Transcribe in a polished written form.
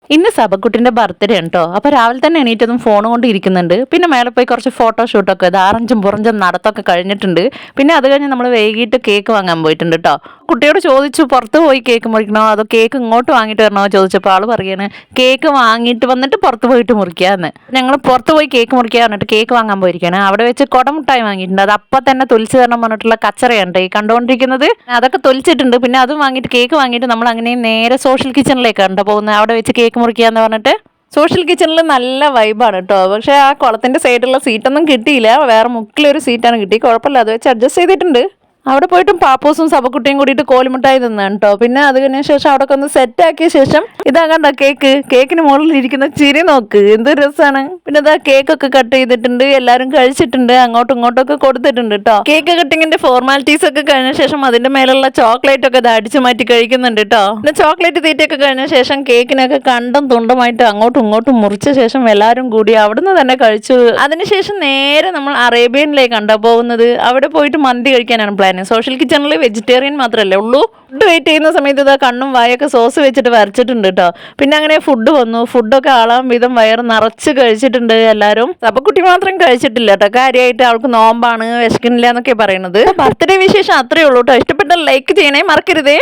ഇന്ന് സബക്കുട്ടിന്റെ ബർത്ത്ഡേ ഉണ്ടോ. അപ്പൊ രാവിലെ തന്നെ എണീറ്റതും ഫോൺ കൊണ്ട് ഇരിക്കുന്നുണ്ട്. പിന്നെ മേലെ പോയി കുറച്ച് ഫോട്ടോഷൂട്ടൊക്കെ ഇത് ആറഞ്ചും പുറഞ്ചും നടത്തൊക്കെ കഴിഞ്ഞിട്ടുണ്ട്. പിന്നെ അത് കഴിഞ്ഞ് നമ്മൾ വൈകിട്ട് കേക്ക് വാങ്ങാൻ പോയിട്ടുണ്ട് കേട്ടോ. കുട്ടിയോട് ചോദിച്ചു പുറത്ത് പോയി കേക്ക് മുറിക്കണോ അതോ കേക്ക് ഇങ്ങോട്ട് വാങ്ങിട്ട് വരണോ ചോദിച്ചപ്പോൾ ആള് പറയാണ് കേക്ക് വാങ്ങിയിട്ട് വന്നിട്ട് പുറത്ത് പോയിട്ട് മുറിക്കാന്ന്. ഞങ്ങൾ പുറത്ത് പോയി കേക്ക് മുറിക്കാൻ പറഞ്ഞിട്ട് കേക്ക് വാങ്ങാൻ പോയിരിക്കുകയാണ്. അവിടെ വെച്ച് കുടമുട്ടായി വാങ്ങിയിട്ടുണ്ട്. അത് അപ്പം തന്നെ തൊലിച്ച് തരണം പറഞ്ഞിട്ടുള്ള കച്ചറയുണ്ട് ഈ കണ്ടുകൊണ്ടിരിക്കുന്നത്. അതൊക്കെ തൊലിച്ചിട്ടുണ്ട്. പിന്നെ അതും വാങ്ങിയിട്ട് കേക്ക് വാങ്ങിയിട്ട് നമ്മൾ അങ്ങനെ നേരെ സോഷ്യൽ കിച്ചണിലേക്കാണ് പോകുന്നത്. അവിടെ വെച്ച് കേക്ക് മുറിക്കാന്ന് പറഞ്ഞിട്ട് സോഷ്യൽ കിച്ചണിൽ നല്ല വൈബാണ് കേട്ടോ. പക്ഷേ ആ കുളത്തിന്റെ സൈഡിലുള്ള സീറ്റൊന്നും കിട്ടിയില്ല. വേറെ മുക്കിലൊരു സീറ്റാണ് കിട്ടി. കുഴപ്പമില്ല, അത് വെച്ച് അഡ്ജസ്റ്റ് ചെയ്തിട്ടുണ്ട്. അവിടെ പോയിട്ടും പാപ്പൂസും സബക്കുട്ടിയും കൂടിയിട്ട് കോലുമിട്ടായി തിന്നാണ് കേട്ടോ. പിന്നെ അത് കഴിഞ്ഞ ശേഷം അവിടെ ഒന്ന് സെറ്റ് ആക്കിയ ശേഷം ഇതാ കണ്ട കേക്കിന് മുകളിൽ ഇരിക്കുന്ന ചിരി നോക്ക്, എന്ത് രസമാണ്. പിന്നെ ഇതാ കേക്കൊക്കെ കട്ട് ചെയ്തിട്ടുണ്ട്, എല്ലാവരും കഴിച്ചിട്ടുണ്ട്, അങ്ങോട്ടും ഇങ്ങോട്ടൊക്കെ കൊടുത്തിട്ടുണ്ട് കേട്ടോ. കേക്ക് കട്ടിങ്ങിന്റെ ഫോർമാലിറ്റീസ് ഒക്കെ കഴിഞ്ഞ ശേഷം അതിന്റെ മേലുള്ള ചോക്ലേറ്റ് ഒക്കെ അടിച്ചു മാറ്റി കഴിക്കുന്നുണ്ട് കേട്ടോ. പിന്നെ ചോക്ലേറ്റ് തീറ്റയൊക്കെ കഴിഞ്ഞ ശേഷം കേക്കിനൊക്കെ കണ്ടും തുണ്ടുമായിട്ട് അങ്ങോട്ടും ഇങ്ങോട്ടും മുറിച്ച ശേഷം എല്ലാവരും കൂടി അവിടുന്ന് തന്നെ കഴിച്ചു. അതിനുശേഷം നേരെ നമ്മൾ അറേബ്യനിലേക്കാണ് പോകുന്നത്. അവിടെ പോയിട്ട് മന്തി കഴിക്കാനാണ് പ്ലാൻ. സോഷ്യൽ കിച്ചണിൽ വെജിറ്റേറിയൻ മാത്രമല്ലേ ഉള്ളൂ. ഫുഡ് വെയിറ്റ് ചെയ്യുന്ന സമയത്ത് ഇതാ കണ്ണും വായൊക്കെ സോസ് വെച്ചിട്ട് വരച്ചിട്ടുണ്ട് കേട്ടോ. പിന്നെ അങ്ങനെ ഫുഡ് വന്നു. ഫുഡൊക്കെ ആളാം വിധം വയറ് നിറച്ച് കഴിച്ചിട്ടുണ്ട് എല്ലാവരും. സബക്കുട്ടി മാത്രം കഴിച്ചിട്ടില്ല കേട്ടോ. കാര്യമായിട്ട് അവൾക്ക് നോമ്പാണ്, വിശക്കുന്നില്ല എന്നൊക്കെ പറയുന്നത്. ബർത്ത്ഡേ വിശേഷം അത്രയേ ഉള്ളൂ കേട്ടോ. ഇഷ്ടപ്പെട്ട ലൈക്ക് ചെയ്യണേ മറക്കരുതേ.